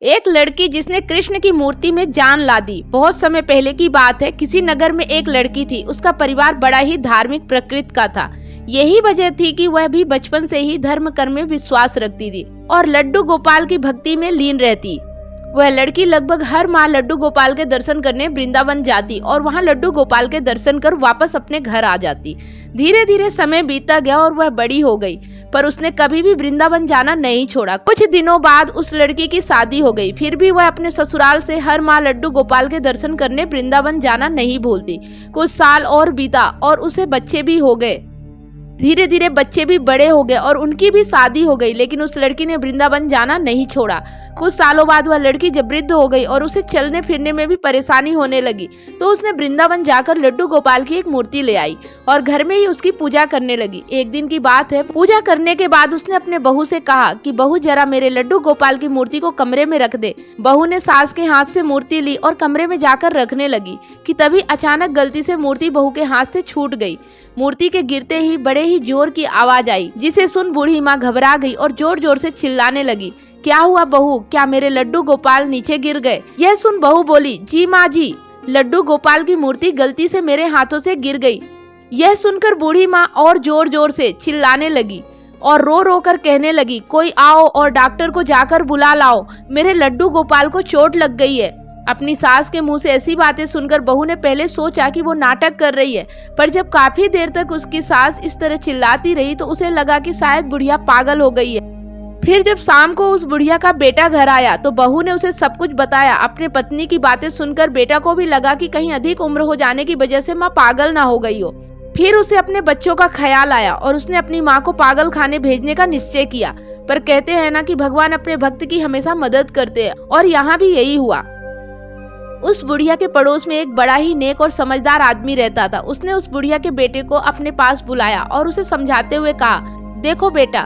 एक लड़की जिसने कृष्ण की मूर्ति में जान ला दी। बहुत समय पहले की बात है, किसी नगर में एक लड़की थी। उसका परिवार बड़ा ही धार्मिक प्रकृति का था। यही वजह थी कि वह भी बचपन से ही धर्म कर्म में विश्वास रखती थी और लड्डू गोपाल की भक्ति में लीन रहती। वह लड़की लगभग हर माह लड्डू गोपाल के दर्शन करने वृंदावन जाती और वहां लड्डू गोपाल के दर्शन कर वापस अपने घर आ जाती। धीरे धीरे समय बीतता गया और वह बड़ी हो गई, पर उसने कभी भी वृंदावन जाना नहीं छोड़ा। कुछ दिनों बाद उस लड़की की शादी हो गई, फिर भी वह अपने ससुराल से हर माह लड्डू गोपाल के दर्शन करने वृंदावन जाना नहीं भूलती। कुछ साल और बीता और उसे बच्चे भी हो गए। धीरे धीरे बच्चे भी बड़े हो गए और उनकी भी शादी हो गई, लेकिन उस लड़की ने वृंदावन जाना नहीं छोड़ा। कुछ सालों बाद वह लड़की जब वृद्ध हो गई और उसे चलने फिरने में भी परेशानी होने लगी, तो उसने वृंदावन जाकर लड्डू गोपाल की एक मूर्ति ले आई और घर में ही उसकी पूजा करने लगी। एक दिन की बात है, पूजा करने के बाद उसने अपने बहू से कहा कि बहू जरा मेरे लड्डू गोपाल की मूर्ति को कमरे में रख दे। बहू ने सास के हाथ से मूर्ति ली और कमरे में जाकर रखने लगी कि तभी अचानक गलती से मूर्ति बहू के हाथ से छूट गई। मूर्ति के गिरते ही बड़े ही जोर की आवाज आई, जिसे सुन बूढ़ी माँ घबरा गई और जोर जोर से चिल्लाने लगी, क्या हुआ बहू, क्या मेरे लड्डू गोपाल नीचे गिर गए? यह सुन बहू बोली, जी माँ जी, लड्डू गोपाल की मूर्ति गलती से मेरे हाथों से गिर गई। यह सुनकर बूढ़ी माँ और जोर जोर से चिल्लाने लगी और रो रो कर कहने लगी, कोई आओ और डॉक्टर को जाकर बुला लाओ, मेरे लड्डू गोपाल को चोट लग गई है। अपनी सास के मुंह से ऐसी बातें सुनकर बहू ने पहले सोचा कि वो नाटक कर रही है, पर जब काफी देर तक उसकी सास इस तरह चिल्लाती रही तो उसे लगा कि शायद बुढ़िया पागल हो गई है। फिर जब शाम को उस बुढ़िया का बेटा घर आया तो बहू ने उसे सब कुछ बताया। अपने पत्नी की बातें सुनकर बेटा को भी लगा कि कहीं अधिक उम्र हो जाने की वजह से माँ पागल ना हो गई हो। फिर उसे अपने बच्चों का ख्याल आया और उसने अपनी माँ को पागल खाने भेजने का निश्चय किया। पर कहते हैं ना कि भगवान अपने भक्त की हमेशा मदद करते हैं, और यहाँ भी यही हुआ। उस बुढ़िया के पड़ोस में एक बड़ा ही नेक और समझदार आदमी रहता था। उसने उस बुढ़िया के बेटे को अपने पास बुलाया और उसे समझाते हुए कहा, देखो बेटा,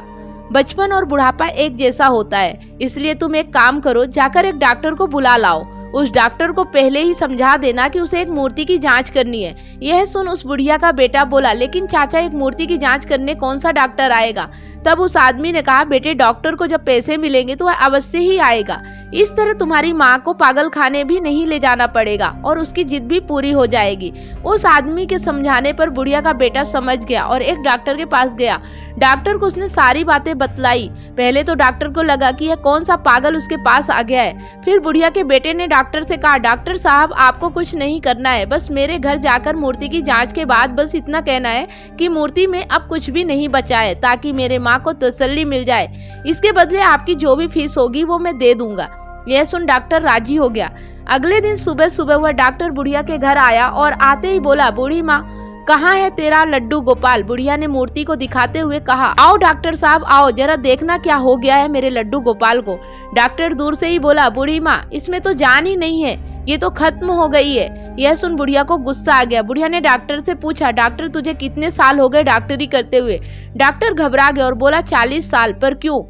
बचपन और बुढ़ापा एक जैसा होता है, इसलिए तुम एक काम करो, जाकर एक डॉक्टर को बुला लाओ। उस डॉक्टर को पहले ही समझा देना कि उसे एक मूर्ति की जांच करनी है। यह सुन उस बुढ़िया का बेटा बोला, लेकिन चाचा, एक मूर्ति की जांच करने कौन सा डॉक्टर आएगा? तब उस आदमी ने कहा, बेटे, डॉक्टर को जब पैसे मिलेंगे तो वह अवश्य ही आएगा। इस तरह तुम्हारी माँ को पागल खाने भी नहीं ले जाना पड़ेगा और उसकी जिद भी पूरी हो जाएगी। उस आदमी के समझाने पर बुढ़िया का बेटा समझ गया और एक डॉक्टर के पास गया। डॉक्टर को उसने सारी बातें बतलाई। पहले तो डॉक्टर को लगा कि यह कौन सा पागल उसके पास आ गया है। फिर बुढ़िया के बेटे ने डॉक्टर से कहा, डॉक्टर साहब, आपको कुछ नहीं करना है, बस मेरे घर जाकर मूर्ति की जांच के बाद बस इतना कहना है कि मूर्ति में अब कुछ भी नहीं बचा है, ताकि मेरे माँ को तसल्ली मिल जाए। इसके बदले आपकी जो भी फीस होगी वो मैं दे दूंगा। यह सुन डॉक्टर राजी हो गया। अगले दिन सुबह सुबह वह डॉक्टर बुढ़िया के घर आया और आते ही बोला, बूढ़ी माँ, कहाँ है तेरा लड्डू गोपाल? बुढ़िया ने मूर्ति को दिखाते हुए कहा, आओ डॉक्टर साहब, आओ, जरा देखना क्या हो गया है मेरे लड्डू गोपाल को। डॉक्टर दूर से ही बोला, बूढ़ी माँ, इसमें तो जान ही नहीं है, ये तो खत्म हो गई है। यह सुन बुढ़िया को गुस्सा आ गया। बुढ़िया ने डॉक्टर से पूछा, डॉक्टर, तुझे कितने साल हो गए डॉक्टरी करते हुए? डॉक्टर घबरा गया और बोला, 40 साल। पर क्यों?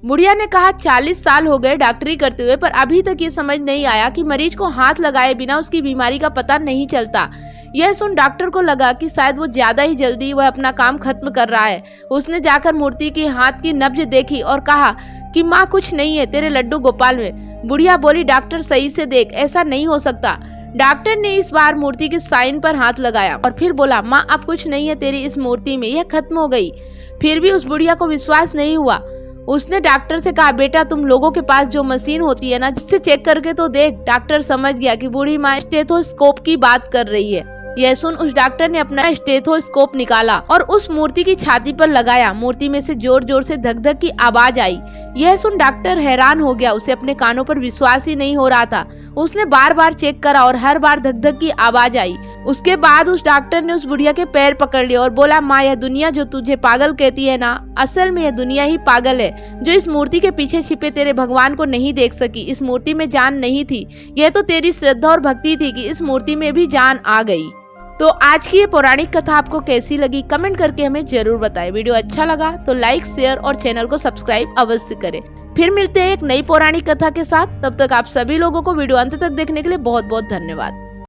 बुढ़िया ने कहा, 40 साल हो गए डॉक्टरी करते हुए, पर अभी तक ये समझ नहीं आया कि मरीज को हाथ लगाए बिना उसकी बीमारी का पता नहीं चलता। यह सुन डॉक्टर को लगा कि शायद वो ज्यादा ही जल्दी वह अपना काम खत्म कर रहा है। उसने जाकर मूर्ति के हाथ की नब्ज देखी और कहा कि माँ, कुछ नहीं है तेरे लड्डू गोपाल में। बुढ़िया बोली, डॉक्टर, सही से देख, ऐसा नहीं हो सकता। डॉक्टर ने इस बार मूर्ति के साइन पर हाथ लगाया और फिर बोला, माँ, अब कुछ नहीं है तेरी इस मूर्ति में, यह खत्म हो गई। फिर भी उस बुढ़िया को विश्वास नहीं हुआ। उसने डॉक्टर से कहा, बेटा, तुम लोगों के पास जो मशीन होती है ना, जिससे चेक करके तो देख। डॉक्टर समझ गया कि बूढ़ी माँ स्टेथोस्कोप की बात कर रही है। यह सुन उस डॉक्टर ने अपना स्टेथोस्कोप निकाला और उस मूर्ति की छाती पर लगाया। मूर्ति में से जोर जोर से धक धक की आवाज आई। यह सुन डॉक्टर हैरान हो गया, उसे अपने कानों पर विश्वास ही नहीं हो रहा था। उसने बार बार चेक करा और हर बार धक धक की आवाज आई। उसके बाद उस डॉक्टर ने उस बुढ़िया के पैर पकड़ लिए और बोला, माँ, यह दुनिया जो तुझे पागल कहती है ना, असल में यह दुनिया ही पागल है, जो इस मूर्ति के पीछे छिपे तेरे भगवान को नहीं देख सकी। इस मूर्ति में जान नहीं थी, यह तो तेरी श्रद्धा और भक्ति थी कि इस मूर्ति में भी जान आ गई। तो आज की ये पौराणिक कथा आपको कैसी लगी, कमेंट करके हमें जरूर बताएं। वीडियो अच्छा लगा तो लाइक, शेयर और चैनल को सब्सक्राइब अवश्य करें। फिर मिलते हैं एक नई पौराणिक कथा के साथ। तब तक आप सभी लोगों को वीडियो अंत तक देखने के लिए बहुत बहुत धन्यवाद।